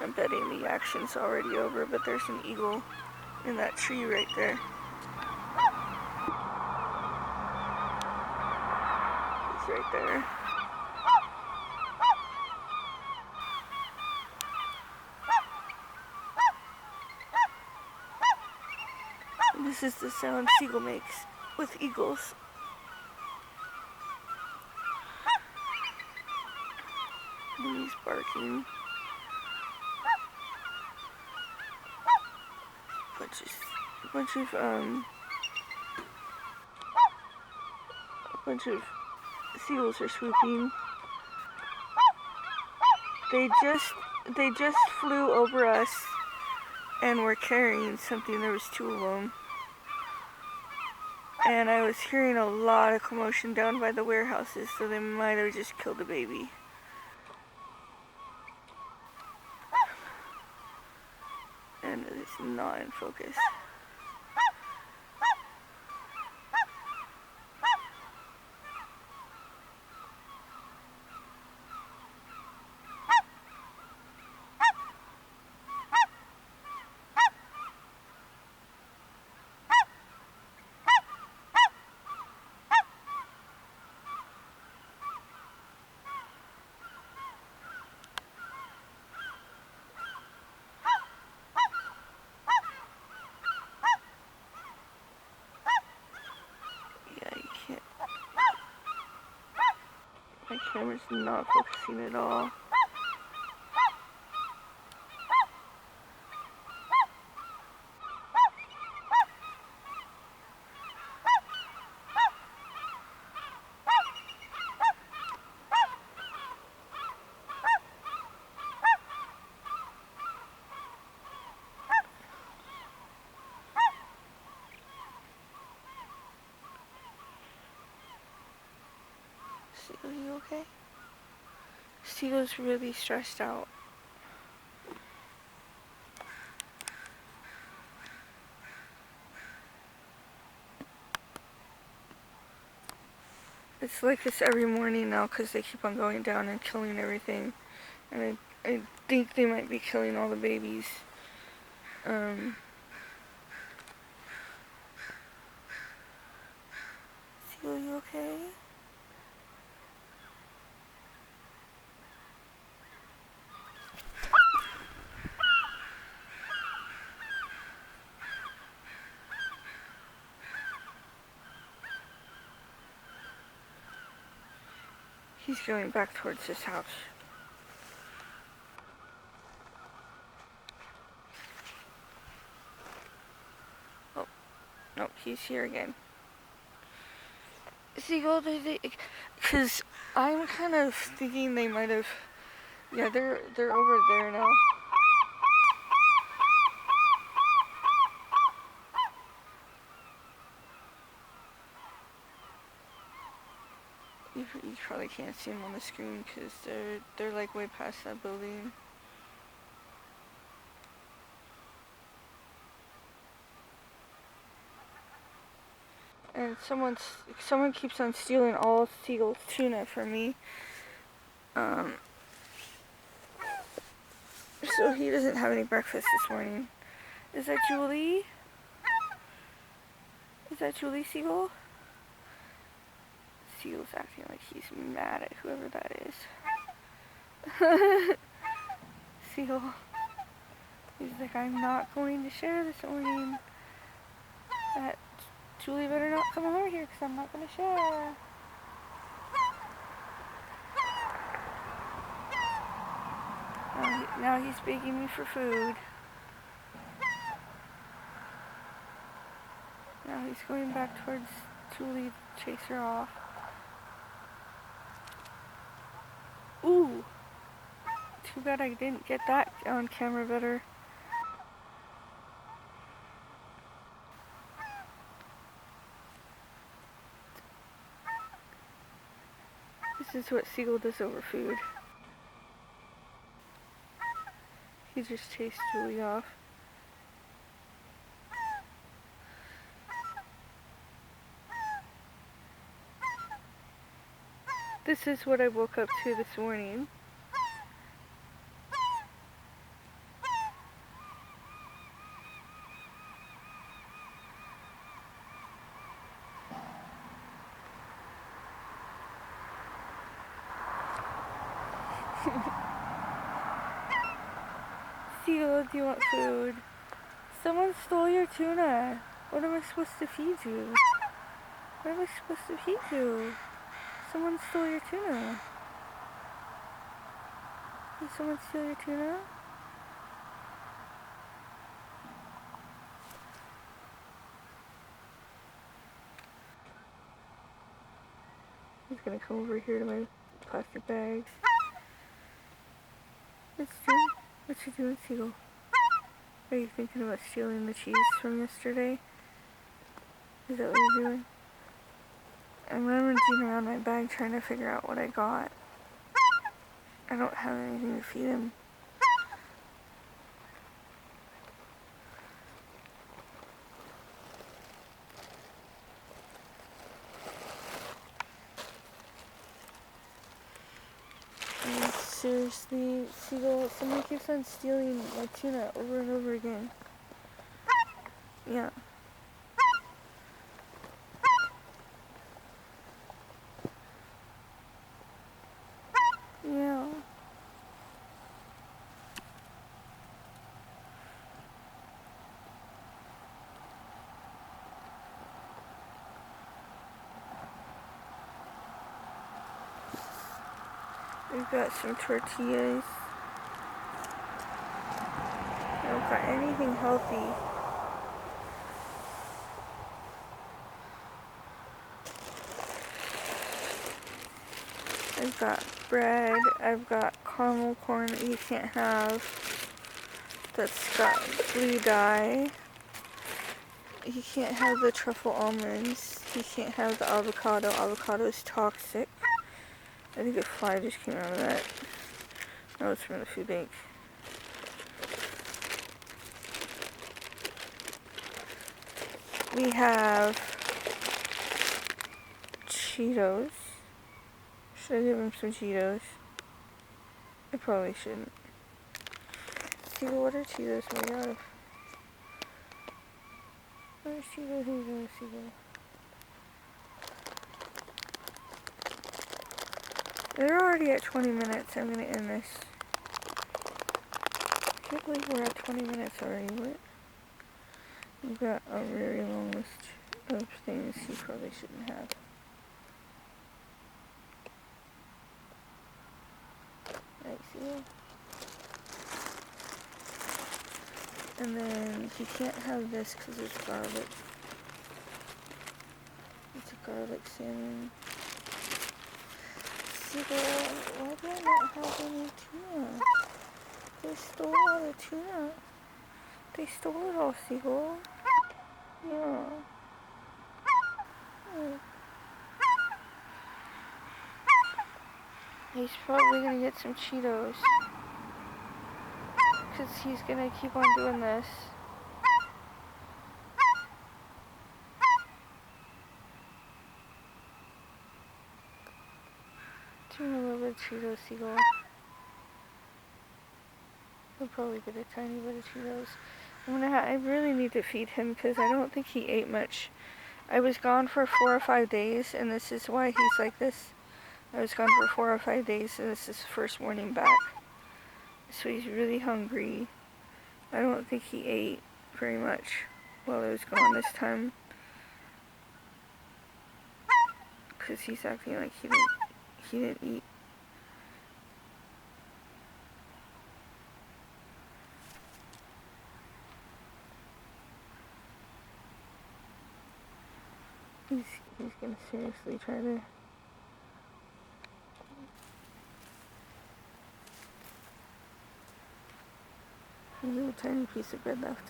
I'm betting the action's already over, but there's an eagle in that tree right there. He's right there. And this is the sound Seagull makes with eagles. And he's barking. A bunch of seagulls are swooping. They just flew over us and were carrying something. There was 2 of them. And I was hearing a lot of commotion down by the warehouses, so they might have just killed a baby. And it's not in focus. My camera's not focusing at all. Are you okay? Seagull's really stressed out. It's like this every morning now because they keep on going down and killing everything. And I think they might be killing all the babies. Seagull, you okay? He's going back towards his house. Oh, no, he's here again. Seagull, because I'm kind of thinking they might have, yeah, they're over there now. You probably can't see them on the screen because they're like way past that building. And someone keeps on stealing all Seagull's tuna from me. So he doesn't have any breakfast this morning. Is that Julie? Is that Julie Seagull? Seagull's acting like he's mad at whoever that is. Seagull. He's like, I'm not going to share this morning. That Julie better not come over here because I'm not going to share. Now he's begging me for food. Now he's going back towards Julie to chase her off. Ooh! Too bad I didn't get that on camera better. This is what Seagull does over food. He just chased Julie off. This is what I woke up to this morning. Seagull, do you want food? Someone stole your tuna. What am I supposed to feed you? What am I supposed to feed you? Someone stole your tuna. Did someone steal your tuna? He's gonna come over here to my plastic bags. What you doing, Seagull? Are you thinking about stealing the cheese from yesterday? Is that what you're doing? I'm rummaging around my bag trying to figure out what I got. I don't have anything to feed him. And seriously, Seagull, someone keeps on stealing my tuna over and over again. Yeah. Yeah. We've got some tortillas. I don't got anything healthy. I've got bread. I've got caramel corn that you can't have. That's got blue dye. You can't have the truffle almonds. You can't have the avocado. Avocado is toxic. I think a fly just came out of that. No, it's from the food bank. We have Cheetos. Should I give him some Cheetos? I probably shouldn't. Seagull, what are Cheetos made out of? What are Cheetos made out of, Seagull? They're already at 20 minutes. I'm gonna end this. I can't believe we're at 20 minutes already. What? We've got a very long list of things he probably shouldn't have. Right, Seagull? And then he can't have this because it's garlic. It's a garlic salmon. Seagull, why do I not have any tuna? They stole all the tuna. They stole it all, Seagull. Yeah. He's probably gonna get some Cheetos. Because he's gonna keep on doing this. Do you want a little bit of Cheetos, Seagull? He'll probably get a tiny bit of Cheetos. I really need to feed him because I don't think he ate much. I was gone for 4 or 5 days, and this is why he's like this. I was gone for 4 or 5 days, and this is his first morning back. So he's really hungry. I don't think he ate very much while I was gone this time. Because he's acting like he didn't eat. He's gonna seriously try to. A little tiny piece of bread left.